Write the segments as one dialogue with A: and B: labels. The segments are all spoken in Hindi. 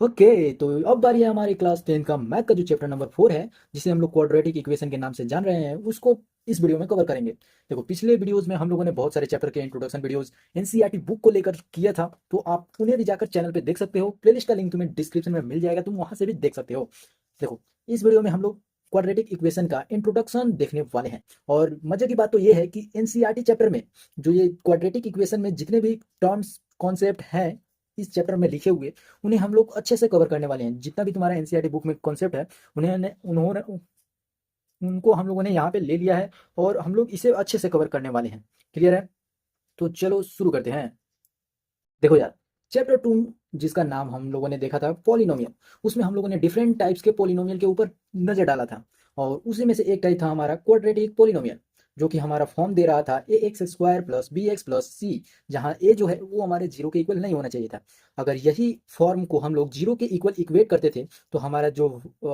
A: ओके, तो अब बारी है हमारी क्लास 10 का मैथ का जो चैप्टर नंबर 4 है, जिसे हम लोग क्वाड्रेटिक इक्वेशन के नाम से जान रहे हैं, उसको इस वीडियो में कवर करेंगे। देखो, पिछले वीडियोस में हम लोगों ने बहुत सारे चैप्टर के इंट्रोडक्शन वीडियोस एनसीईआरटी बुक को लेकर किया था, तो आप उन्हें भी जाकर चैनल पे देख सकते हो। प्लेलिस्ट का लिंक तुम्हें डिस्क्रिप्शन में मिल जाएगा, तुम वहां से भी देख सकते हो। देखो, इस वीडियो में हम लोग क्वाड्रेटिक इक्वेशन का इंट्रोडक्शन देखने वाले हैं। और मजे की बात तो ये है कि एनसीईआरटी चैप्टर में जो ये क्वाड्रेटिक इक्वेशन में जितने भी टर्म्स कॉन्सेप्ट हैं इस चैप्टर में लिखे हुए, उन्हें हम लोग अच्छे से कवर करने वाले हैं। जितना भी तुम्हारा एनसीईआरटी बुक में कॉन्सेप्ट है, उन्हें उन्होंने उनको हम लोगों ने यहाँ पे ले लिया है, और हम लोग इसे अच्छे से कवर करने वाले हैं। क्लियर है? तो चलो शुरू करते हैं। देखो यार, चैप्टर 2 जिसका नाम हम लोगों ने देखा था पॉलिनोमियल, उसमें हम लोगों ने डिफरेंट टाइप्स के पॉलिनोमियल के ऊपर नजर डाला था। और उसी में से एक टाइप था हमारा क्वाड्रेटिक पॉलिनोमियल, जो कि हमारा फॉर्म दे रहा था a x square plus b x plus c, जहाँ ए जो है वो हमारे जीरो के इक्वल नहीं होना चाहिए था। अगर यही फॉर्म को हम लोग जीरो के इक्वल इक्वेट करते थे, तो हमारा जो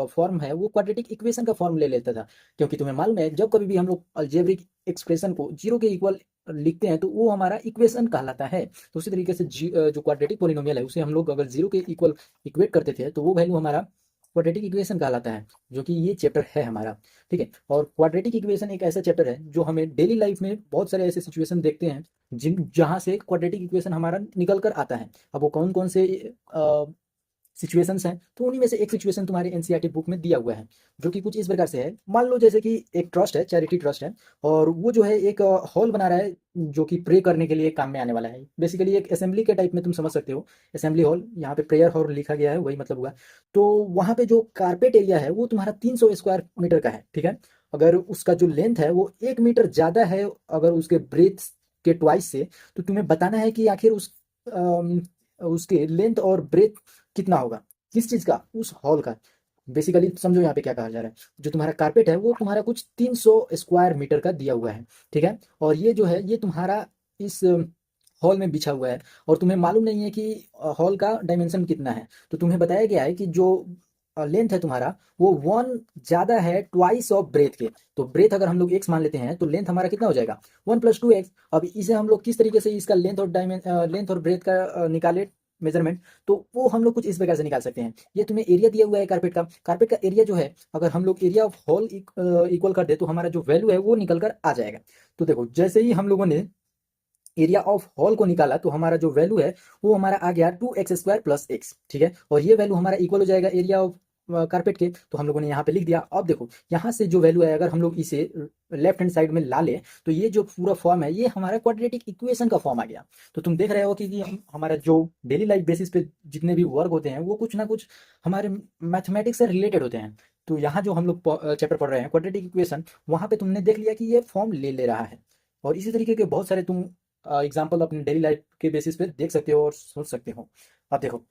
A: फॉर्म है वो क्वाड्रेटिक इक्वेशन का फॉर्म ले लेता था। क्योंकि तुम्हें मालूम है, जब कभी भी हम लोग अलजेब्रिक एक्सप्रेशन को जीरो के इक्वल लिखते हैं तो वो हमारा इक्वेशन कहलाता है। तो उसी तरीके से जो क्वाड्रेटिक पोलिनोमियल है, उसे हम लोग अगर जीरो के इक्वल इक्वेट करते थे, तो वो वैल्यू हमारा क्वाड्रेटिक इक्वेशन कहलाता है, जो कि ये चैप्टर है हमारा। ठीक है, और क्वाड्रेटिक इक्वेशन एक ऐसा चैप्टर है जो हमें डेली लाइफ में बहुत सारे ऐसे सिचुएशन देखते हैं जिन जहाँ से क्वाड्रेटिक इक्वेशन हमारा निकल कर आता है। अब वो कौन कौन से सिचुएशंस हैं, तो उन्हीं में से एक सिचुएशन तुम्हारे एनसीईआरटी बुक में दिया हुआ है, जो कि कुछ इस प्रकार से है। मान लो जैसे कि एक ट्रस्ट है, चैरिटी ट्रस्ट है, और वो जो है एक हॉल बना रहा है, जो कि प्रे करने के लिए काम में आने वाला है। बेसिकली एक असेंबली के टाइप में तुम समझ सकते हो। असेंबली हॉल, यहाँ पे प्रेयर हॉल लिखा गया है, वही मतलब हुआ। तो वहाँ पे जो कारपेट एरिया है वो तुम्हारा 300 स्क्वायर मीटर का है। ठीक है, अगर उसका जो लेंथ है वो 1 मीटर ज़्यादा है, अगर उसके ब्रेथ के ट्वाइस से, तो तुम्हें बताना है कि आखिर उसके लेंथ और ब्रेथ कितना होगा, किस चीज का, उस हॉल का। बेसिकली समझो यहाँ पे क्या कहा जा रहा है। जो तुम्हारा कारपेट है वो तुम्हारा कुछ 300 स्क्वायर मीटर का दिया हुआ है। ठीक है, और ये जो है ये तुम्हारा इस हॉल में बिछा हुआ है, और तुम्हें मालूम नहीं है कि हॉल का डायमेंशन कितना है। तो तुम्हें बताया गया है कि जो लेंथ है तुम्हारा वो 1 ज्यादा है ट्वाइस ऑफ ब्रेथ के। तो ब्रेथ अगर हम लोग एक्स मान लेते हैं, तो लेंथ हमारा कितना हो जाएगा, 1 + 2x। अब इसे हम लोग किस तरीके से इसका लेंथ और ब्रेथ का निकाले मेजरमेंट, तो वो हम लोग कुछ इस प्रकार से निकाल सकते हैं। ये तुम्हें एरिया दिया हुआ है कारपेट का एरिया जो है, अगर हम लोग एरिया ऑफ हॉल इक्वल कर दे, तो हमारा जो वैल्यू है वो निकल कर आ जाएगा। तो देखो, जैसे ही हम लोगों ने एरिया ऑफ हॉल को निकाला, तो हमारा जो वैल्यू है वो हमारा आ गया 2x² + x। ठीक है, और ये वैल्यू हमारा इक्वल हो जाएगा एरिया ऑफ कारपेट के। तो हम लोगों ने यहाँ पे लिख दिया। अब देखो, यहाँ से जो वैल्यू है, अगर हम लोग इसे लेफ्ट हैंड साइड में ला ले, तो ये जो पूरा फॉर्म है ये हमारा क्वाड्रेटिक इक्वेशन का फॉर्म आ गया। तो तुम देख रहे हो कि हमारा जो डेली लाइफ बेसिस पे जितने भी वर्क होते हैं, वो कुछ ना कुछ हमारे मैथमेटिक्स से रिलेटेड होते हैं। तो यहाँ जो हम लोग चैप्टर पढ़ रहे हैं क्वाड्रेटिक इक्वेशन, वहाँ पे तुमने देख लिया कि ये फॉर्म ले ले रहा है। और इसी तरीके के बहुत सारे तुम एग्जाम्पल अपने डेली लाइफ के बेसिस पे देख सकते हो और सोच सकते हो। अब देखो,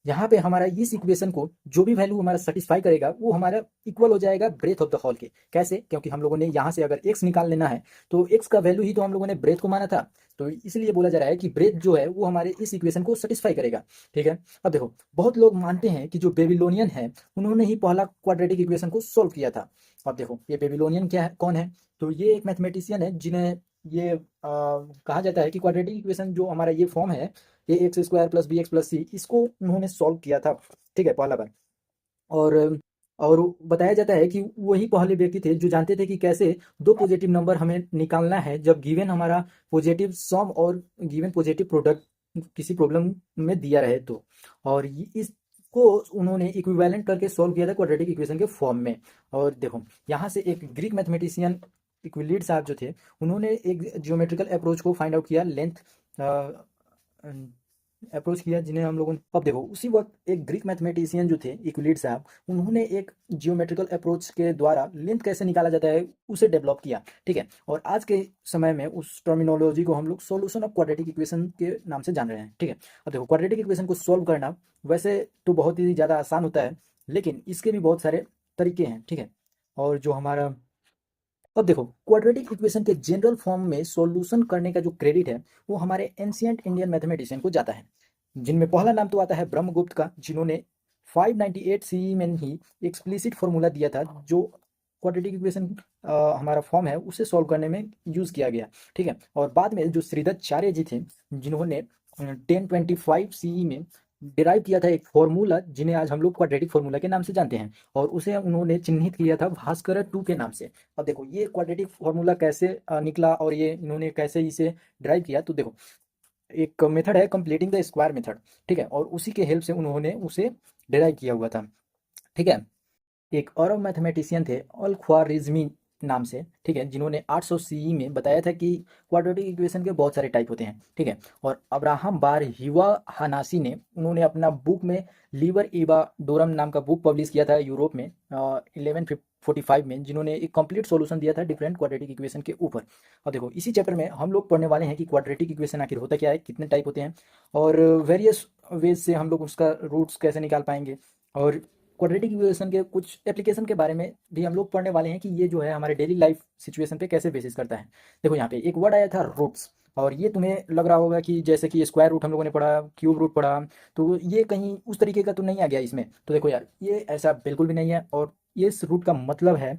A: यहाँ पे हमारा इस इक्वेशन को जो भी वैल्यू हमारा सेटिस्फाई करेगा, वो हमारा इक्वल हो जाएगा ब्रेथ ऑफ द हॉल के। कैसे? क्योंकि हम लोगों ने यहाँ से अगर एक्स निकाल लेना है, तो एक्स का वैल्यू ही तो हम लोगों ने ब्रेथ को माना था। तो इसलिए बोला जा रहा है कि ब्रेथ जो है वो हमारे इस इक्वेशन को सेटिस्फाई करेगा। ठीक है, अब देखो, बहुत लोग मानते हैं कि जो बेबीलोनियन है, उन्होंने ही पहला क्वाड्रेटिक इक्वेशन को सोल्व किया था। अब देखो, ये बेबीलोनियन क्या है, कौन है? तो ये एक मैथमेटिशियन है, जिन्हें ये कहा जाता है कि क्वाड्रेटिक इक्वेशन जो हमारा ये फॉर्म है, a x square plus b x plus c, इसको उन्होंने सॉल्व किया था। ठीक है, पहला बार। और और बताया जाता है कि वही पहले व्यक्ति थे जो जानते थे कि कैसे दो पॉजिटिव नंबर हमें निकालना है, जब गिवन हमारा पॉजिटिव सम और गिवन पॉजिटिव प्रोडक्ट किसी प्रॉब्लम में दिया रहे तो। और इसको उन्होंने इक्विवेलेंट करके सॉल्व किया था क्वाड्रेटिक इक्वेशन के फॉर्म में। और देखो, यहाँ से एक ग्रीक मैथमेटिशियन इक्विलिड साहब जो थे, उन्होंने एक जियोमेट्रिकल अप्रोच को फाइंड आउट किया, लेंथ अप्रोच किया, जिन्हें हम लोगों ने, अब देखो, उसी वक्त एक ग्रीक मैथमेटिशियन जो थे इक्विलिड साहब, उन्होंने एक जियोमेट्रिकल अप्रोच के द्वारा लेंथ कैसे निकाला जाता है उसे डेवलप किया। ठीक है, और आज के समय में उस टर्मिनोलॉजी को हम लोग सॉल्यूशन ऑफ क्वाड्रेटिक इक्वेशन के नाम से जान रहे हैं। ठीक है, अब देखो, क्वाड्रेटिक इक्वेशन को सॉल्व करना वैसे तो बहुत ही ज़्यादा आसान होता है, लेकिन इसके भी बहुत सारे तरीके हैं। ठीक है, और जो हमारा, अब देखो, क्वाड्रेटिक इक्वेशन के जनरल फॉर्म में सॉल्यूशन करने का जो क्रेडिट है, वो हमारे एंशियंट इंडियन मैथमेटिशियन को जाता है, जिनमें पहला नाम तो आता है ब्रह्मगुप्त का, जिन्होंने 598 सीई में ही एक्सप्लिसिट फॉर्मूला दिया था, जो क्वाड्रेटिक इक्वेशन हमारा फॉर्म है उसे सॉल्व करने में यूज़ किया गया। ठीक है, और बाद में जो श्रीदत्ताचार्य जी थे, जिन्होंने 1025 सीई में डिराइव किया था एक फॉर्मूला जिन्हें आज हम लोग क्वाड्रेटिक फॉर्मूला के नाम से जानते हैं, और उसे उन्होंने चिन्हित किया था भास्कर टू के नाम से। अब देखो ये क्वाड्रेटिक फॉर्मूला कैसे निकला और ये इन्होंने कैसे इसे ड्राइव किया, तो देखो एक मेथड है कंप्लीटिंग द स्क्वायर मेथड, ठीक है, और उसी के हेल्प से उन्होंने उसे डिराइव किया हुआ था, ठीक है। एक और मैथमेटिशियन थे अल ख्वारिज़मी नाम से, ठीक है, जिन्होंने 800 सीई में बताया था कि क्वाड्रेटिक इक्वेशन के बहुत सारे टाइप होते हैं, ठीक है। और अब्राहम बार हिवा हनासी ने उन्होंने अपना बुक में लीवर इवाडोरम नाम का बुक पब्लिश किया था यूरोप में 1145 में, जिन्होंने एक कंप्लीट सॉल्यूशन दिया था डिफरेंट क्वाड्रेटिक इक्वेशन के ऊपर। अब देखो इसी चैप्टर में हम लोग पढ़ने वाले हैं कि क्वाड्रेटिक इक्वेशन आखिर होता क्या है, कितने टाइप होते हैं, और वेरियस वेज से हम लोग उसका रूट्स कैसे निकाल पाएंगे, और क्वाड्रेटिक इक्वेशन के कुछ एप्लीकेशन के बारे में भी हम लोग पढ़ने वाले हैं कि ये जो है हमारे डेली लाइफ सिचुएशन पे कैसे बेसिस करता है। देखो यहाँ पे एक वर्ड आया था रूट्स, और ये तुम्हें लग रहा होगा कि जैसे कि स्क्वायर रूट हम लोगों ने पढ़ा, क्यूब रूट पढ़ा, तो ये कहीं उस तरीके का तो नहीं आ गया इसमें। तो देखो यार ये ऐसा बिल्कुल भी नहीं है, और ये इस रूट का मतलब है,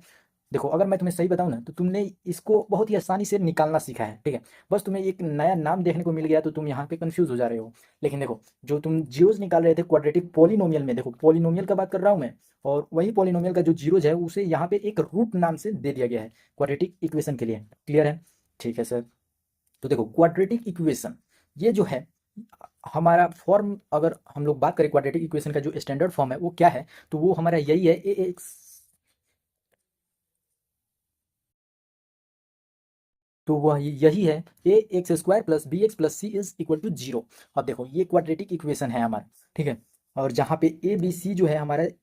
A: देखो अगर मैं तुम्हें सही बताऊं ना तो तुमने इसको बहुत ही आसानी से निकालना सीखा है, ठीक है। बस तुम्हें एक नया नाम देखने को मिल गया तो तुम यहाँ पे कंफ्यूज हो जा रहे हो। लेकिन देखो जो तुम जीरोज निकाल रहे थे क्वाड्रेटिक पॉलिनोमियल में, देखो पॉलिनोमियल का बात कर रहा हूँ मैं, और वही पॉलिनोमियल का जो जीरोज है उसे यहाँ पे एक रूट नाम से दे दिया गया है क्वाड्रेटिक इक्वेशन के लिए। क्लियर है? ठीक है सर। तो देखो क्वाड्रेटिक इक्वेशन ये जो है हमारा फॉर्म, अगर हम लोग बात करें क्वाड्रेटिक इक्वेशन का जो स्टैंडर्ड फॉर्म है वो क्या है, तो वो हमारा यही है ए एक्स, तो वह यही है a x square plus b x plus c is equal to zero. अब देखो ये क्वाड्रेटिक इक्वेशन है हमारा, ठीक है, और जहाँ पे ए बी सी जो है हमारे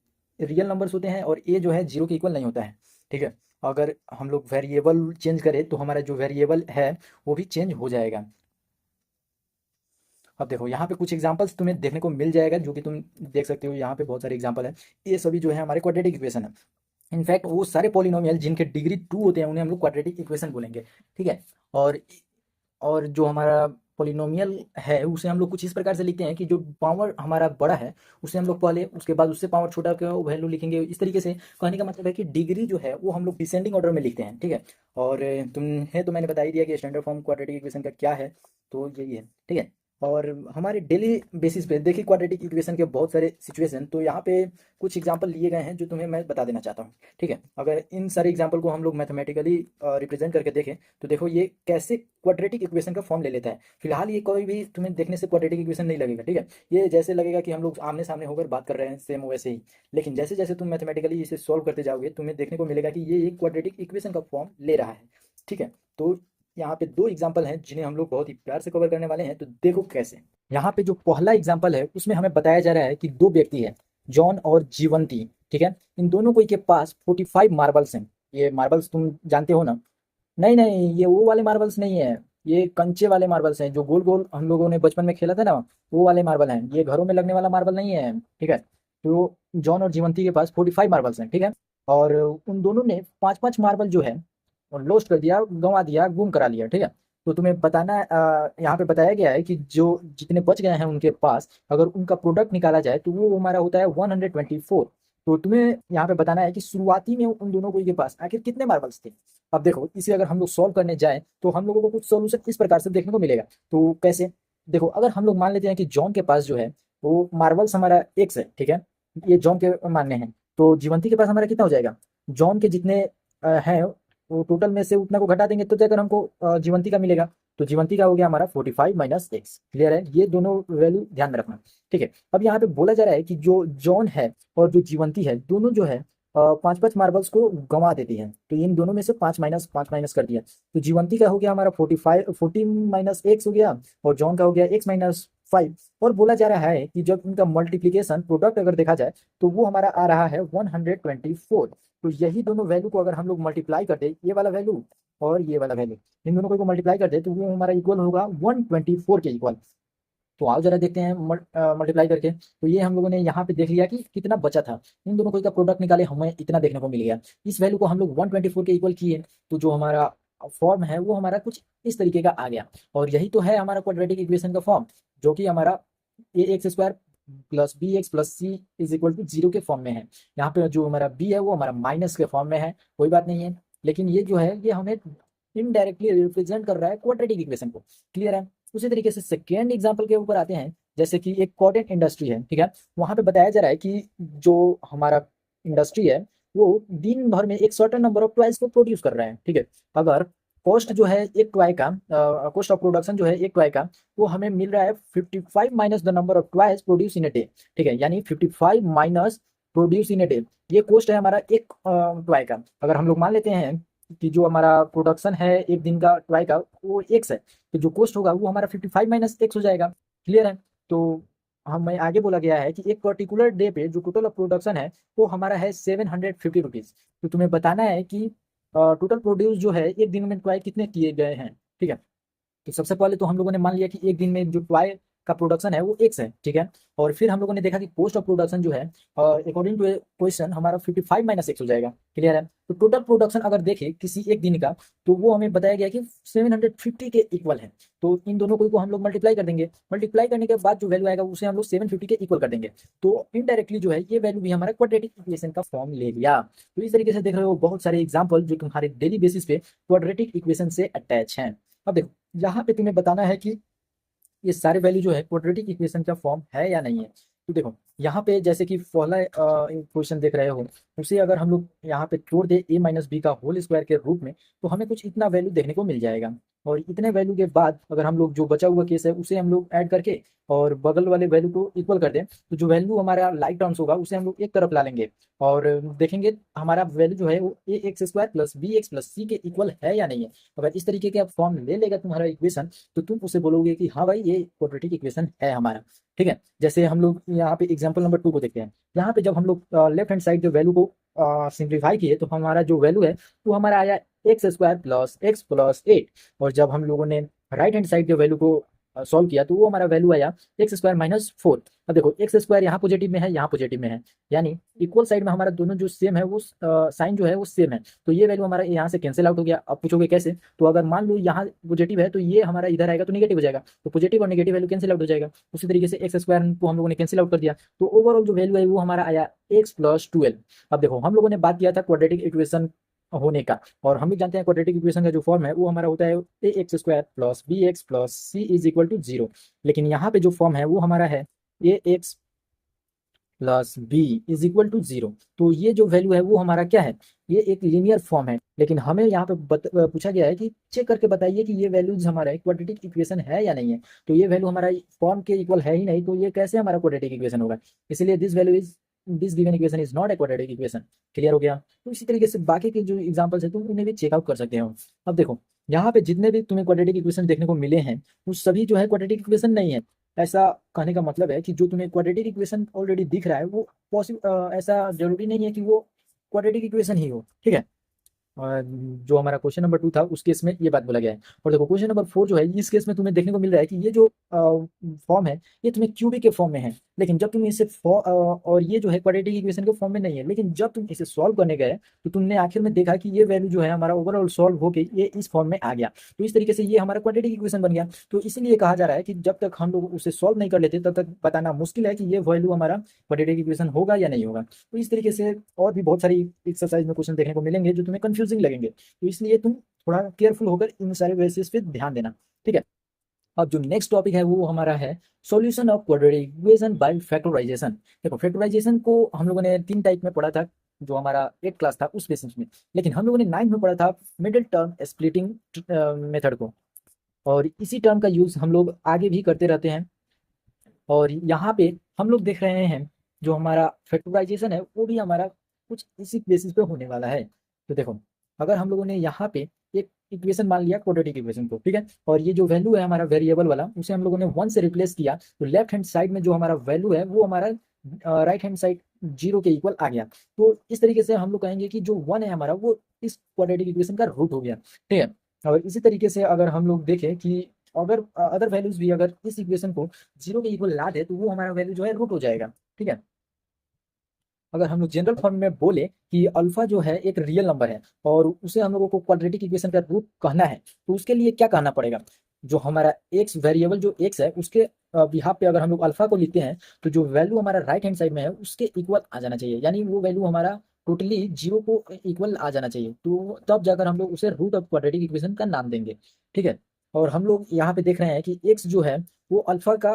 A: रियल नंबर्स होते हैं और ए जो है जीरो के इक्वल नहीं होता है, ठीक है। अगर हम लोग वेरिएबल चेंज करें तो हमारा जो वेरिएबल है वो भी चेंज हो जाएगा। अब देखो यहाँ पे कुछ एग्जांपल्स तुम्हें देखने को मिल जाएगा जो कि तुम देख सकते हो, यहाँ पे बहुत सारे एग्जांपल है, ये सभी जो है हमारे क्वाड्रेटिक इक्वेशन है। इनफैक्ट वो सारे पॉलिनोमियल जिनके डिग्री टू होते हैं उन्हें हम लोग क्वाड्रेटिक इक्वेशन बोलेंगे, ठीक है। और जो हमारा पॉलिनोमियल है उसे हम लोग कुछ इस प्रकार से लिखते हैं कि जो पावर हमारा बड़ा है उसे हम लोग पहले, उसके बाद उससे पावर छोटा का वैल्यू लिखेंगे, इस तरीके से। कहने का मतलब है कि डिग्री जो है वो हम लोग डिसेंडिंग ऑर्डर में लिखते हैं, ठीक है। और तुम्हें तो मैंने बता ही दिया कि स्टैंडर्ड फॉर्म क्वाड्रेटिक इक्वेशन का क्या है, तो यही है, ठीक है। और हमारे डेली बेसिस पे देखिए क्वाड्रेटिक इक्वेशन के बहुत सारे सिचुएशन, तो यहाँ पे कुछ एग्जांपल लिए गए हैं जो तुम्हें मैं बता देना चाहता हूँ, ठीक है। अगर इन सारे एग्जांपल को हम लोग मैथमेटिकली रिप्रेजेंट करके देखें तो देखो ये कैसे क्वाड्रेटिक इक्वेशन का फॉर्म ले लेता है। फिलहाल ये कोई भी तुम्हें देखने से क्वाड्रेटिक इक्वेशन नहीं लगेगा, ठीक है। ये जैसे लगेगा कि हम लोग आमने सामने होकर बात कर रहे हैं सेम वैसे ही, लेकिन जैसे जैसे तुम मैथमेटिकली इसे सॉल्व करते जाओगे तुम्हें देखने को मिलेगा कि ये एक क्वाड्रेटिक इक्वेशन का फॉर्म ले रहा है, ठीक है। तो यहाँ पे दो एग्जाम्पल हैं जिन्हें हम लोग बहुत ही प्यार से कवर करने वाले हैं, तो देखो कैसे। यहाँ पे जो पहला एग्जाम्पल है उसमें हमें बताया जा रहा है कि दो व्यक्ति हैं, जॉन और जीवंती, ठीक है। इन दोनों को के पास 45 मार्बल्स हैं। ये मार्बल्स तुम जानते हो ना? नहीं नहीं, ये वो वाले मार्बल्स नहीं है, ये कंचे वाले मार्बल्स हैं जो गोल गोल हम लोगों ने बचपन में खेला था ना, वो वाले मार्बल हैं। ये घरों में लगने वाला मार्बल नहीं है, ठीक है। तो जॉन और जीवंती के पास 45 मार्बल्स हैं, ठीक है। और उन दोनों ने पाँच पाँच मार्बल जो है लॉस्ट कर दिया, गंवा दिया, गुम करा लिया, ठीक है। तो तुम्हें बताना यहाँ पे बताया गया है कि जो जितने बच गए हैं उनके पास, अगर उनका प्रोडक्ट निकाला जाए तो वो हमारा होता है 124। तो तुम्हें यहाँ पे बताना है कि शुरुआती में उन दोनों को के पास आखिर कितने मार्बल्स थे। अब देखो इसे अगर हम लोग सॉल्व करने जाए तो हम लोगों को कुछ सॉल्यूशन इस प्रकार से देखने को मिलेगा। तो कैसे? देखो अगर हम लोग मान लेते हैं कि जॉन के पास जो है वो मार्बल्स हमारा एक्स है, ठीक है, ये जॉन के मानने हैं, तो जीवंती के पास हमारा कितना हो जाएगा? जॉन के जितने हैं वो टोटल में से उतना को घटा देंगे तो जाकर हमको जीवंती का मिलेगा। तो जीवंती का हो गया हमारा 45 माइनस एक्स। क्लियर है? ये दोनों वैल्यू ध्यान में रखना, ठीक है। अब यहाँ पे बोला जा रहा है कि जो जॉन है और जो जीवंती है दोनों जो है पांच पांच मार्बल्स को गंवा देती है, तो इन दोनों में से पांच माइनस कर दिया, तो जीवंती का हो गया हमारा 14 माइनस एक्स हो गया, और जॉन का हो गया एक्स माइनस 5। और बोला जा रहा है कि जब इनका मल्टीप्लीकेशन प्रोडक्ट अगर देखा जाए तो वो हमारा आ रहा है 124। तो यही दोनों वैल्यू को अगर हम लोग मल्टीप्लाई कर दे, ये वाला वैल्यू और ये वाला वैल्यू, इन दोनों को मल्टीप्लाई कर दे तो वो हमारा इक्वल होगा 124 के इक्वल। तो आओ जरा देखते हैं मल्टीप्लाई करके। तो ये हम लोगों ने यहाँ पे देख लिया कि कितना बचा था, इन दोनों को का प्रोडक्ट निकाले हमें इतना देखने को मिल गया। इस वैल्यू को हम लोग 124 के इक्वल किए, तो जो हमारा फॉर्म है वो हमारा कुछ इस तरीके का आ गया। और यही तो है हमारा क्वाड्रेटिक इक्वेशन का फॉर्म, जो कि हमारा a x square plus b x plus c is equal to zero के फॉर्म में है। यहाँ पे जो हमारा बी है वो हमारा माइनस के फॉर्म में है, कोई बात नहीं है, लेकिन ये जो है ये हमें इनडायरेक्टली रिप्रेजेंट कर रहा है क्वाड्रेटिक इक्वेशन को। क्लियर है? उसी तरीके से सेकेंड एग्जाम्पल के ऊपर आते हैं, जैसे कि एक कॉटन इंडस्ट्री है, ठीक है, वहाँ पे बताया जा रहा है कि जो हमारा इंडस्ट्री है वो दिन भर में एक सर्टेन नंबर ऑफ टॉयज को प्रोड्यूस कर रहा है, ठीक है। अगर कॉस्ट जो है एक टॉय का, कॉस्ट ऑफ प्रोडक्शन जो है एक टॉय का, वो हमें मिल रहा है 55 minus the number of toys produce in a day, ठीक है, यानी 55 minus produce in a day, ये कॉस्ट है हमारा एक टॉय का। अगर हम लोग मान लेते हैं कि जो हमारा प्रोडक्शन है एक दिन का टॉय का वो एक्स है, तो जो कॉस्ट होगा वो हमारा 55 माइनस एक्स हो जाएगा। क्लियर है? तो हमें आगे बोला गया है कि एक पर्टिकुलर डे पे जो टोटल ऑफ प्रोडक्शन है वो हमारा है 750 रुपीज़। तो तुम्हें बताना है कि टोटल प्रोड्यूस जो है एक दिन में टॉय कितने किए गए हैं, ठीक है। तो सबसे पहले तो हम लोगों ने मान लिया कि एक दिन में जो टॉय का प्रोडक्शन है वो एक्स है, ठीक है। और फिर हम लोगों ने देखा कि कॉस्ट ऑफ प्रोडक्शन जो है अकॉर्डिंग टू क्वेश्चन हमारा 55 माइनस एक्स हो जाएगा। क्लियर है? तो टोटल प्रोडक्शन अगर देखें किसी एक दिन का, तो वो हमें बताया गया कि 750 के इक्वल है। तो इन दोनों को हम लोग मल्टीप्लाई कर देंगे, मल्टीप्लाई करने के बाद जो वैल्यू आएगा उसे हम लोग 750 के इक्वल कर देंगे। तो इनडायरेक्टली जो है ये वैल्यू भी हमारा क्वाड्रेटिक इक्वेशन का फॉर्म ले लिया। तो इस तरीके से देख रहे हो बहुत सारे एग्जाम्पल जो तुम्हारे डेली बेसिस पे क्वाड्रेटिक इक्वेशन से अटैच हैं। अब देखो यहाँ पे तुम्हें बताना है कि ये सारे वैल्यू जो है क्वाड्रेटिक इक्वेशन का फॉर्म है या नहीं है। तो देखो यहाँ पे जैसे कि पहला इक्वेशन देख रहे हो, उसे अगर हम लोग यहाँ पे तोड़ दे a माइनस बी का होल स्क्वायर के रूप में, तो हमें कुछ इतना वैल्यू देखने को मिल जाएगा। और इतने वैल्यू के बाद अगर हम लोग जो बचा हुआ केस है उसे हम लोग ऐड करके और बगल वाले वैल्यू को इक्वल कर दें, तो जो वैल्यू हमारा लाइक टर्म्स होगा उसे हम लोग एक तरफ ला लेंगे और देखेंगे हमारा वैल्यू जो है वो a x square plus b x plus c के इक्वल है या नहीं है। अगर इस तरीके के फॉर्म ले लेगा तुम्हारा इक्वेशन, तो तुम उसे बोलोगे कि हाँ भाई ये क्वाड्रेटिक इक्वेशन है हमारा, ठीक है। जैसे हम लोग यहाँ पे एग्जांपल नंबर 2 को देखते हैं। यहाँ पे जब हम लोग लेफ्ट हैंड साइड जो वैल्यू को सिंप्लीफाई किए, तो हमारा जो वैल्यू है वो हमारा आया x square plus x plus 8। और जब हम लोगों ने राइट हैंड साइड के वैल्यू को सॉल्व किया, तो वो हमारा वैल्यू आया एक्स स्क्वायर माइनस 4। अब देखो एक्स स्क्वायर यहाँ पॉजिटिव में है, यहाँ पॉजिटिव में है, यानी इक्वल साइड में हमारा दोनों जो सेम है वो साइन जो है वो सेम है। तो ये वैल्यू हमारा यहाँ से कैंसिल आउट हो गया। अब पूछोगे कैसे? तो अगर मान लो यहाँ पॉजिटिव है तो ये हमारा इधर आएगा तो निगेटिव हो जाएगा, तो पॉजिटिव और नेगेटिव वैल्यू कैंसिल आउट हो जाएगा। उसी तरीके से एक्स स्क्वायर को हम लोगों ने कैंसिल आउट कर दिया, तो ओवरऑल जो वैल्यू है वो हमारा आया एक्स प्लस 12। अब देखो हम लोगों ने बात किया था क्वाड्रेटिक इक्वेशन होने का, और हम भी जानते हैं क्वाड्रेटिक इक्वेशन का जो फॉर्म है वो हमारा होता है a x square plus b x plus c is equal to 0। लेकिन यहाँ पे जो फॉर्म है वो हमारा है a x plus b is equal to 0। तो ये जो वैल्यू है वो हमारा क्या है? ये एक लीनियर फॉर्म है। लेकिन हमें यहाँ पे पूछा गया है कि चेक करके बताइए कि ये वैल्यूज हमारा क्वाड्रेटिक इक्वेशन है या नहीं है। तो ये वैल्यू हमारा फॉर्म के इक्वल है ही नहीं, तो ये कैसे हमारा क्वाड्रेटिक इक्वेशन होगा? इसलिए this given equation is not a quadratic equation. Clear हो गया? तो इसी तरीके से बाकी के जो एग्जांपल्स है तुम उन्हें भी चेकआउट कर सकते हो। अब देखो यहाँ पे जितने भी तुम्हें क्वाड्रेटिक इक्वेशन देखने को मिले हैं वो सभी जो है क्वाड्रेटिक इक्वेशन नहीं है। ऐसा कहने का मतलब है कि जो तुम्हें क्वाड्रेटिक इक्वेशन ऑलरेडी दिख रहा है वो पॉसिबल, ऐसा जरूरी नहीं है कि वो क्वाड्रेटिक इक्वेशन ही हो, ठीक है। जो हमारा क्वेश्चन नंबर 2 था उस केस में ये बात बोला गया है। और देखो क्वेश्चन नंबर 4 जो है इस केस में तुम्हें देखने को मिल रहा है कि ये जो फॉर्म है ये तुम्हें क्यूबिक के फॉर्म में है, लेकिन जब तुम इसे और ये जो है क्वाड्रेटिक इक्वेशन के फॉर्म में नहीं है, लेकिन जब तुम इसे सॉल्व करने गए तो तुमने आखिर में देखा कि ये वैल्यू जो है हमारा ओवरऑल सॉल्व होकर ये इस फॉर्म में आ गया। तो इस तरीके से ये हमारा क्वाड्रेटिक इक्वेशन बन गया। तो इसीलिए कहा जा रहा है कि जब तक हम लोग उसे सॉल्व नहीं कर लेते तब तक बताना मुश्किल है कि ये वैल्यू हमारा क्वाड्रेटिक इक्वेशन होगा या नहीं होगा। तो इस तरीके से और भी बहुत सारी एक्सरसाइज में क्वेश्चन देखने को मिलेंगे जो तुम्हें कंफ्यूजिंग लगेंगे। तो इसलिए तुम थोड़ा केयरफुल होकर इन सारे बेसिस पे ध्यान देना, ठीक है। अब जो नेक्स्ट टॉपिक है वो हमारा है solution of quadratic equation by factorization. देखो फैक्टराइजेशन को हम लोगों ने 3 टाइप में पढ़ा था जो हमारा 8 क्लास था उस बेसिस में, लेकिन हम लोगों ने 9 में पढ़ा था मिडिल टर्म स्प्लिटिंग मेथड को, और इसी टर्म का यूज हम लोग आगे भी करते रहते हैं। और यहाँ पे हम लोग देख रहे हैं जो हमारा फैक्टराइजेशन है वो भी हमारा कुछ इसी बेसिस पे होने वाला है। तो देखो अगर हम लोगों ने यहाँ पे एक इक्वेशन मान लिया क्वाड्रेटिक इक्वेशन को, ठीक है, और ये जो वैल्यू है हमारा वेरिएबल वाला उसे हम लोगों ने 1 से रिप्लेस किया, तो लेफ्ट हैंड साइड में जो हमारा वैल्यू है वो हमारा राइट हैंड साइड 0 के इक्वल आ गया। तो इस तरीके से हम लोग कहेंगे कि जो 1 है हमारा वो इस क्वाड्रेटिक इक्वेशन का रूट हो गया, ठीक है। और इसी तरीके से अगर हम लोग देखें कि अगर अदर वैल्यूज भी अगर इस इक्वेशन को 0 के इक्वल ला दे तो वो हमारा वैल्यू जो है रूट हो जाएगा, ठीक है। अगर हम लोग जनरल फॉर्म में बोले कि अल्फा जो है एक रियल नंबर है और उसे हम लोगों को क्वाड्रेटिक इक्वेशन का रूट कहना है, तो उसके लिए क्या कहना पड़ेगा? जो हमारा एक्स वेरिएबल जो एक्स है उसके बिहाफ पे अगर हम लोग अल्फा को लिखते हैं, तो जो वैल्यू हमारा राइट हैंड साइड में है उसके इक्वल आ जाना चाहिए, यानी वो वैल्यू हमारा टोटली 0 को इक्वल आ जाना चाहिए। तो तब जाकर हम लोग उसे रूट ऑफ क्वाड्रेटिक इक्वेशन का नाम देंगे, ठीक है। और हम लोग यहाँ पे देख रहे हैं कि x जो है वो अल्फा का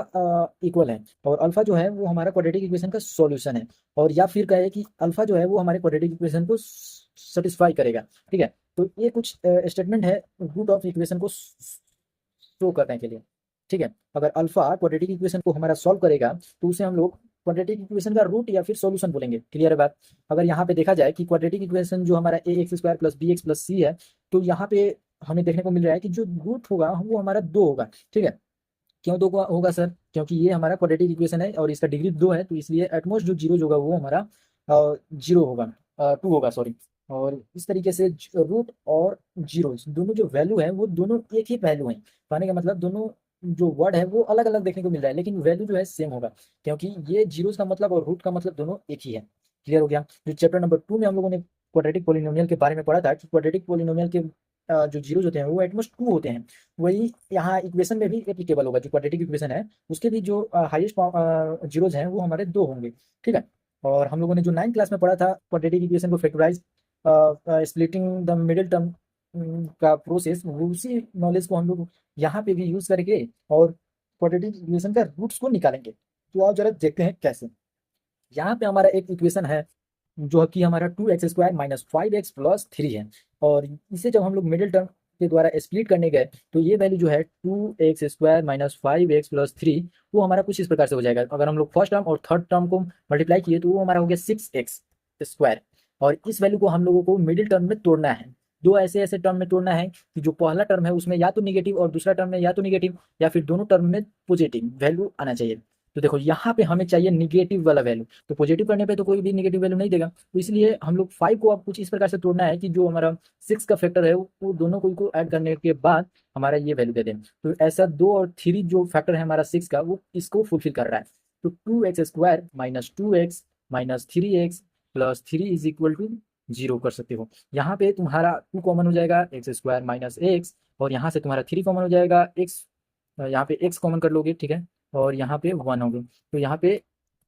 A: इक्वल है, और अल्फा जो है वो हमारा क्वाड्रेटिक इक्वेशन का सॉल्यूशन है, और या फिर कहे कि अल्फा जो है वो हमारे क्वाड्रेटिक इक्वेशन को सेटिस्फाई करेगा। ठीक है, तो ये कुछ स्टेटमेंट है रूट ऑफ इक्वेशन को शो करने के लिए। ठीक है, अगर अल्फा क्वाड्रेटिक इक्वेशन को हमारा सॉल्व करेगा तो उसे हम लोग क्वाड्रेटिक इक्वेशन का रूट या फिर सॉल्यूशन बोलेंगे। क्लियर है बात? अगर यहाँ पे देखा जाए कि क्वाड्रेटिक इक्वेशन जो हमारा a x square plus b x plus c है, तो यहाँ पे हमें देखने को मिल रहा है कि जो रूट होगा वो हमारा 2 होगा। ठीक है, क्यों 2 होगा सर? क्योंकि ये हमारा क्वाड्रेटिक इक्वेशन है और इसका डिग्री 2 है, तो इसलिए एटमोस्ट जो जीरो होगा वो हमारा 0 होगा, 2 होगा सॉरी। और इस तरीके से रूट और जीरो दोनों जो वैल्यू है वो दोनों एक ही वैल्यू है। कहने का मतलब दोनों जो वर्ड है वो अलग अलग देखने को मिल रहा है, लेकिन वैल्यू जो है सेम होगा, क्योंकि ये जीरोस का मतलब और रूट का मतलब दोनों एक ही है। क्लियर हो गया? जो चैप्टर नंबर 2 में हम लोगों ने क्वाड्रेटिक पोलिनोमियल के बारे में पढ़ा था कि क्वाड्रेटिक पोलिनोमियल के जो जीरोस होते हैं वो एटमोस्ट 2 होते हैं, वही यहाँ इक्वेशन में भी एप्लीकेबल होगा। जो क्वाड्रेटिक इक्वेशन है उसके भी जो हाईएस्ट जीरोज हैं वो हमारे 2 होंगे। ठीक है, और हम लोगों ने जो 9th क्लास में पढ़ा था क्वाड्रेटिक इक्वेशन को factorize splitting the middle term का प्रोसेस, उसी नॉलेज को हम लोग यहाँ पे भी यूज करके और क्वाड्रेटिक इक्वेशन का रूट्स को निकालेंगे। तो आप जरा देखते हैं कैसे। यहाँ पे हमारा एक इक्वेशन है जो कि हमारा 2x² माइनस 5x प्लस 3 है, और इसे जब हम लोग मिडिल टर्म के द्वारा स्प्लिट करने गए तो ये वैल्यू जो है 2x² माइनस 5x प्लस 3 वो हमारा कुछ इस प्रकार से हो जाएगा। अगर हम लोग फर्स्ट टर्म और थर्ड टर्म को मल्टीप्लाई किए तो वो हमारा हो गया 6x², और इस वैल्यू को हम लोगों को मिडिल टर्म में तोड़ना है। दो ऐसे ऐसे टर्म में तोड़ना है कि जो पहला टर्म है उसमें या तो निगेटिव और दूसरा टर्म में या तो निगेटिव या फिर दोनों टर्म में पॉजिटिव वैल्यू आना चाहिए। तो देखो यहाँ पे हमें चाहिए निगेटिव वाला वैल्यू, तो पॉजिटिव करने पे तो कोई भी निगेटिव वैल्यू नहीं देगा, तो इसलिए हम लोग 5 को अब कुछ इस प्रकार से तोड़ना है कि जो हमारा 6 का फैक्टर है वो दोनों को ऐड करने के बाद हमारा ये वैल्यू दे दें। तो ऐसा 2 और 3 जो फैक्टर है हमारा 6 का वो इसको फुलफिल कर रहा है। तो 2x² minus 2x minus 3x plus 3 is equal to 0 कर सकते हो। यहाँ पे तुम्हारा 2 कॉमन हो जाएगा, x² माइनस x, और यहाँ से तुम्हारा 3 कॉमन हो जाएगा, x यहाँ पे x कॉमन कर लोगे। ठीक है, और यहाँ पे 1 हो गए, तो यहाँ पे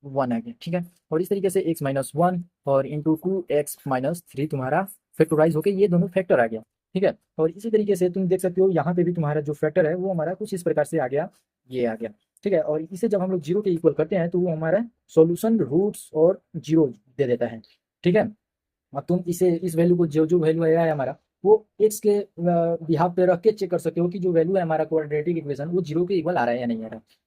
A: 1 आ गया। ठीक है, और इस तरीके से x माइनस 1 और इंटू 2x माइनस 3 तुम्हारा फैक्टराइज होके ये दोनों फैक्टर आ गया। ठीक है, और इसी तरीके से तुम देख सकते हो यहाँ पे भी तुम्हारा जो फैक्टर है वो हमारा कुछ इस प्रकार से आ गया, ये आ गया। ठीक है, और इसे जब हम लोग 0 के इक्वल करते हैं तो वो हमारा सॉल्यूशन रूट्स और 0 दे देता है। ठीक है, अब तुम इसे इस वैल्यू को जो जो वैल्यू आया है हमारा वो एक्स के बिहाफ पे रख के चेक कर सकते हो कि जो वैल्यू है हमारा क्वाड्रेटिक इक्वेशन वो 0 के इक्वल आ रहा है या नहीं आ रहा है।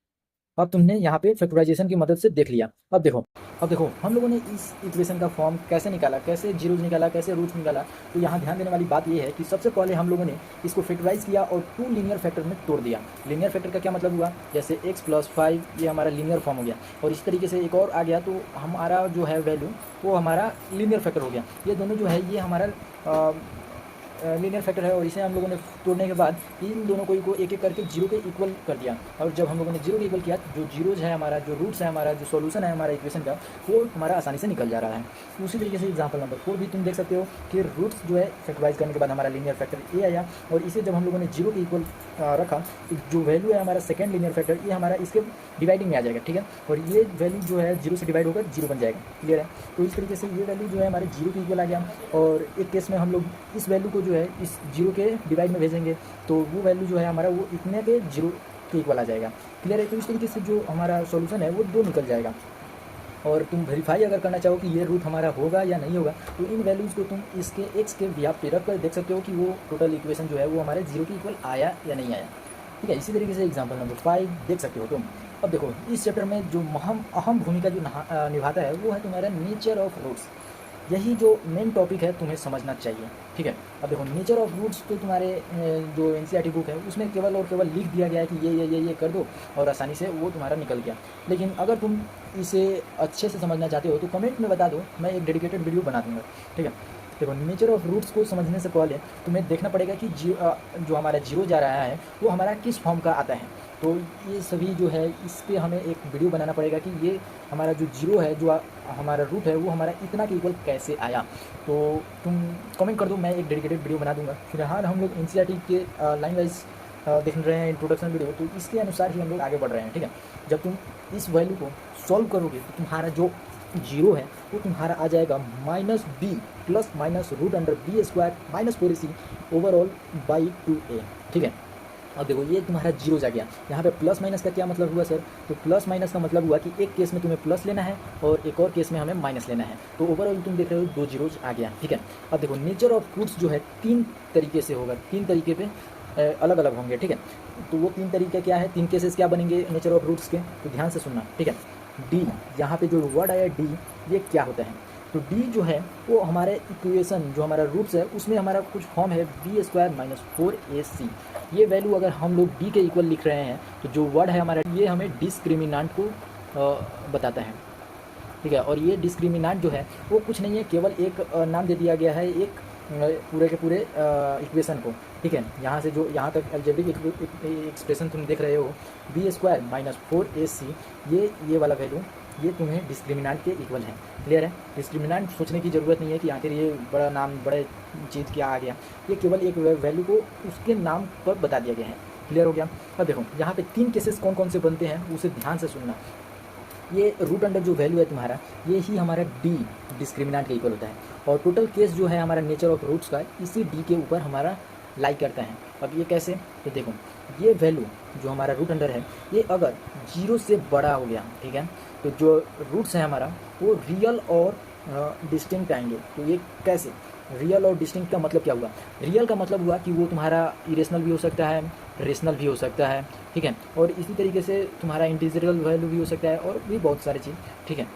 A: अब तुमने यहाँ पे फैक्टराइजेशन की मदद से देख लिया। अब देखो हम लोगों ने इस इक्वेशन का फॉर्म कैसे निकाला, कैसे जीरोज निकाला, कैसे रूट्स निकाला। तो यहाँ ध्यान देने वाली बात ये है कि सबसे पहले हम लोगों ने इसको फैक्टराइज किया और 2 लीनियर फैक्टर में तोड़ दिया। लीनियर फैक्टर का क्या मतलब हुआ, जैसे x प्लस 5 ये हमारा लीनियर फॉर्म हो गया, और इस तरीके से एक और आ गया तो हमारा जो है वैल्यू वो हमारा लीनियर फैक्टर हो गया। ये दोनों जो है ये हमारा लीनियर फैक्टर है, और इसे हम लोगों ने तोड़ने के बाद इन दोनों को एक एक करके 0 के इक्वल कर दिया। और जब हम लोगों ने 0 के इक्वल किया तो जो जीरोज है हमारा, जो रूट्स है हमारा, जो सॉल्यूशन है हमारा इक्वेशन का वो हमारा आसानी से निकल जा रहा है। उसी तरीके से एग्जाम्पल नंबर 4 भी तुम देख सकते हो कि रूट्स जो है फैक्टराइज करने के बाद हमारा लीनियर फैक्टर ए आया, और इसे जब हम लोगों ने 0 के इक्वल रखा तो जो वैल्यू है हमारा सेकेंड लीनियर फैक्टर ये हमारा इसके डिवाइडिंग में आ जाएगा। ठीक है, और ये वैल्यू जो है 0 से डिवाइड होकर 0 बन जाएगा। क्लियर है? तो इस तरीके से ये वैल्यू जो है हमारे 0 के इक्वल आ गया, और एक केस में हम लोग इस वैल्यू को जो है इस 0 के डिवाइड में भेजेंगे तो वो वैल्यू जो है हमारा वो इतने पे 0 के इक्वल आ जाएगा। क्लियर है? तो इस तरीके से जो हमारा सॉल्यूशन है वो 2 निकल जाएगा। और तुम वेरीफाई अगर करना चाहो कि ये रूट हमारा होगा या नहीं होगा तो इन वैल्यूज़ को तुम इसके एक्स के बिहाफ पे रख कर देख सकते हो कि वो टोटल इक्वेशन जो है वो हमारे 0 के इक्वल आया या नहीं आया। ठीक है, इसी तरीके से एग्जाम्पल नंबर 5 देख सकते हो तुम। अब देखो इस चैप्टर में जो अहम भूमिका जो निभाता है वो है तुम्हारा नेचर ऑफ रूट्स। यही जो मेन टॉपिक है तुम्हें समझना चाहिए। ठीक है, अब देखो नेचर ऑफ रूट्स तो तुम्हारे जो एनसीईआरटी बुक है उसमें केवल और केवल लिख दिया गया है कि ये कर दो और आसानी से वो तुम्हारा निकल गया। लेकिन अगर तुम इसे अच्छे से समझना चाहते हो तो कमेंट में बता दो, मैं एक डेडिकेटेड वीडियो बना दूंगा। ठीक है, देखो नेचर ऑफ रूट्स को समझने से पहले तुम्हें देखना पड़ेगा कि जो हमारा 0 जा रहा है वो हमारा किस फॉर्म का आता है। तो ये सभी जो है इस पर हमें एक वीडियो बनाना पड़ेगा कि ये हमारा जो 0 है, जो हमारा रूट है वो हमारा इतना के इक्वल कैसे आया। तो तुम कमेंट कर दो, मैं एक डेडिकेटेड वीडियो बना दूंगा। फिलहाल हम लोग एनसीईआरटी के लाइन वाइज देख रहे हैं इंट्रोडक्शन वीडियो, तो इसके अनुसार ही हम लोग आगे बढ़ रहे हैं। ठीक है, जब तुम इस वैल्यू को सॉल्व करोगे तो तुम्हारा जो 0 है वो तुम्हारा आ जाएगा -b plus minus root under b² minus 4ac overall by 2a। ठीक है, अब देखो ये तुम्हारा जीरो आ गया। यहाँ पे प्लस माइनस का क्या मतलब हुआ सर? तो प्लस माइनस का मतलब हुआ कि एक केस में तुम्हें प्लस लेना है और एक और केस में हमें माइनस लेना है। तो ओवरऑल तुम देख रहे हो दो जीरोज आ गया, ठीक है। अब देखो नेचर ऑफ फ्रूट्स जो है तीन तरीके से होगा, तीन तरीके पे अलग अलग होंगे, ठीक है। तो वो तीन तरीके क्या है, तीन केसेस क्या बनेंगे नेचर ऑफ रूट्स के, तो ध्यान से सुनना, ठीक है। डी, यहाँ पे जो वर्ड आया डी, ये क्या होता है? तो डी जो है वो हमारे इक्वेशन जो हमारा रूट्स है उसमें हमारा कुछ फॉर्म है बी स्क्वायर माइनस 4ac। ये वैल्यू अगर हम लोग डी के इक्वल लिख रहे हैं तो जो वर्ड है हमारा ये हमें डिस्क्रिमिनांट को बताता है, ठीक है। और ये डिस्क्रिमिनांट जो है वो कुछ नहीं है, केवल एक नाम दे दिया गया है एक पूरे के पूरे इक्वेशन को, ठीक है। यहाँ से जो यहाँ तक अलजेब्रिक एक्सप्रेशन तुम देख रहे हो बी स्क्वायर माइनस 4ac, ये वाला वैल्यू ये तुम्हें डिस्क्रिमिनांट के इक्वल है। क्लियर है? डिस्क्रिमिनांट सोचने की ज़रूरत नहीं है कि आखिर ये बड़ा नाम बड़े चीज़ क्या आ गया, ये केवल एक वैल्यू को उसके नाम पर बता दिया गया है। क्लियर हो गया? अब देखो यहाँ पे तीन केसेस कौन कौन से बनते हैं उसे ध्यान से सुनना। ये रूट अंडर जो वैल्यू है तुम्हारा ये ही हमारा डी डिस्क्रिमिनांट के इक्वल होता है, और टोटल केस जो है हमारा नेचर ऑफ रूट्स का इसी डी के ऊपर हमारा लाई करता है। अब ये कैसे? तो देखो ये वैल्यू जो हमारा रूट अंडर है ये अगर जीरो से बड़ा हो गया, ठीक है, तो जो रूट्स है हमारा वो रियल और डिस्टिंक्ट आएंगे। तो ये कैसे? रियल और डिस्टिंक्ट का मतलब क्या हुआ? रियल का मतलब हुआ कि वो तुम्हारा इरेशनल भी हो सकता है, रेशनल भी हो सकता है, ठीक है, और इसी तरीके से तुम्हारा इंटीजरल वैल्यू भी हो सकता है और भी बहुत सारी चीज़, ठीक है।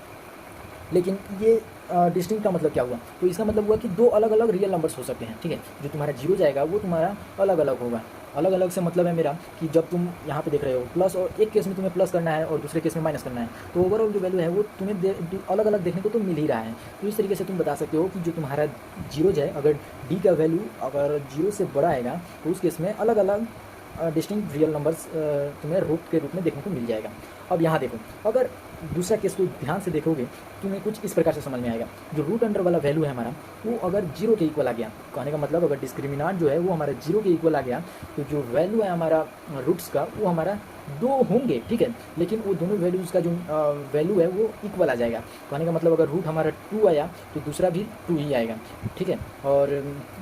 A: लेकिन ये डिस्टिंक्ट का मतलब क्या हुआ? तो इसका मतलब हुआ कि दो अलग अलग रियल नंबर्स हो सकते हैं, ठीक है। जो तुम्हारा जीरो जाएगा वो तुम्हारा अलग अलग होगा। अलग अलग से मतलब है मेरा कि जब तुम यहाँ पे देख रहे हो प्लस, और एक केस में तुम्हें प्लस करना है और दूसरे केस में माइनस करना है, तो ओवरऑल जो वैल्यू है वो तुम्हें अलग अलग देखने को तो मिल ही रहा है। तो इस तरीके से तुम बता सकते हो कि जो तुम्हारा जीरो है अगर डी का वैल्यू अगर जीरो से बड़ा आएगा तो उस केस में अलग अलग डिस्टिंक्ट रियल नंबर्स तुम्हें रूट के रूप में देखने को मिल जाएगा। अब यहाँ देखो, अगर दूसरा केस को ध्यान से देखोगे तुम्हें कुछ इस प्रकार से समझ में आएगा। जो रूट अंडर वाला वैल्यू है हमारा वो अगर जीरो के इक्वल आ गया, कहने का मतलब अगर डिस्क्रिमिनांट जो है वो हमारा जीरो के इक्वल आ गया, तो जो वैल्यू है हमारा रूट्स का वो हमारा दो होंगे, ठीक है, लेकिन वो दोनों वैल्यूज़ का जो वैल्यू है वो इक्वल आ जाएगा। कहने का मतलब अगर रूट हमारा 2 आया तो दूसरा भी 2 ही आएगा, ठीक है। और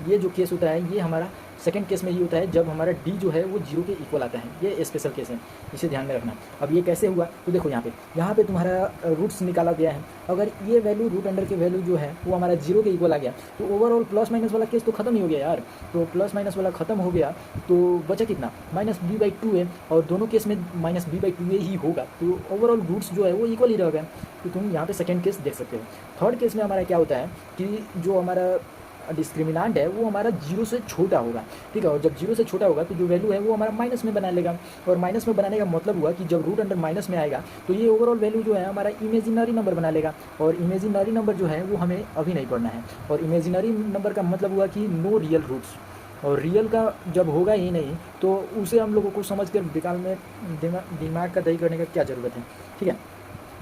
A: ये जो केस होता है ये हमारा सेकंड केस में ये होता है जब हमारा डी जो है वो जीरो के इक्वल आता है। ये स्पेशल केस है, इसे ध्यान में रखना। अब ये कैसे हुआ? तो देखो यहाँ पे तुम्हारा रूट्स निकाला गया है। अगर ये वैल्यू रूट अंडर के वैल्यू जो है वो हमारा जीरो के इक्वल आ गया तो ओवरऑल प्लस माइनस वाला केस तो खत्म ही हो गया यार। तो प्लस माइनस वाला खत्म हो गया तो बचा कितना? माइनस बी बाई टू है, और दोनों केस में माइनस बी बाई टू ही होगा, तो ओवरऑल रूट्स जो है वो इक्वल ही रहेगा। तो तुम यहाँ पे सेकेंड केस देख सकते हो। थर्ड केस में हमारा क्या होता है कि जो हमारा डिस्क्रिमिनांट है वो हमारा जीरो से छोटा होगा, ठीक है। और जब जीरो से छोटा होगा तो जो वैल्यू है वो हमारा माइनस में बना लेगा, और माइनस में बनाने का मतलब हुआ कि जब रूट अंडर माइनस में आएगा तो ये ओवरऑल वैल्यू जो है हमारा इमेजिनरी नंबर बना लेगा, और इमेजिनरी नंबर जो है वो हमें अभी नहीं पढ़ना है। और इमेजिनरी नंबर का मतलब हुआ कि नो रियल रूट्स, और रियल का जब होगा ही नहीं तो उसे हम लोगों को समझ कर बेकार में दिमाग का दही करने का क्या ज़रूरत है, ठीक है।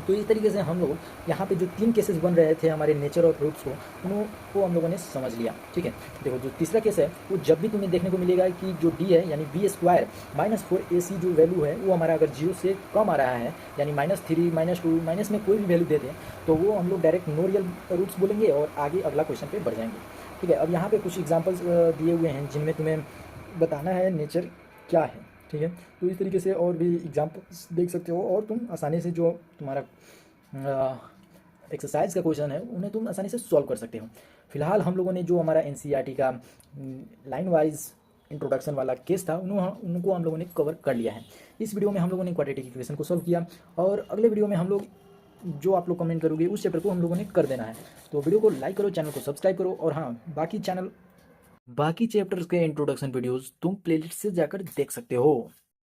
A: तो इस तरीके से हम लोग यहाँ पे जो तीन केसेस बन रहे थे हमारे नेचर ऑफ रूट्स को हम लोगों ने समझ लिया, ठीक है। देखो जो तीसरा केस है वो जब भी तुम्हें देखने को मिलेगा कि जो डी है यानी बी स्क्वायर माइनस 4ac जो वैल्यू है वो हमारा अगर जीरो से कम आ रहा है, यानी -3 -2 माइनस में कोई भी वैल्यू दे दें, तो वो हम लोग डायरेक्ट नो रियल रूट्स बोलेंगे और आगे अगला क्वेश्चन पे बढ़ जाएंगे, ठीक है। अब यहाँ पे कुछ एग्जाम्पल्स दिए हुए हैं जिनमें तुम्हें बताना है नेचर क्या है, ठीक है। तो इस तरीके से और भी एग्जाम्पल्स देख सकते हो, और तुम आसानी से जो तुम्हारा एक्सरसाइज का क्वेश्चन है उन्हें तुम आसानी से सॉल्व कर सकते हो। फिलहाल हम लोगों ने जो हमारा एनसीईआरटी का लाइन वाइज इंट्रोडक्शन वाला केस था उनको हम लोगों ने कवर कर लिया है। इस वीडियो में हम लोगों ने क्वाड्रेटिक इक्वेशन को सॉल्व किया, और अगले वीडियो में हम लोग जो आप लोग कमेंट करोगे उस चैप्टर को हम लोगों ने कर देना है। तो वीडियो को लाइक करो, चैनल को सब्सक्राइब करो, और हाँ बाकी चैप्टर्स के इंट्रोडक्शन वीडियोज़ तुम प्लेलिस्ट से जाकर देख सकते हो।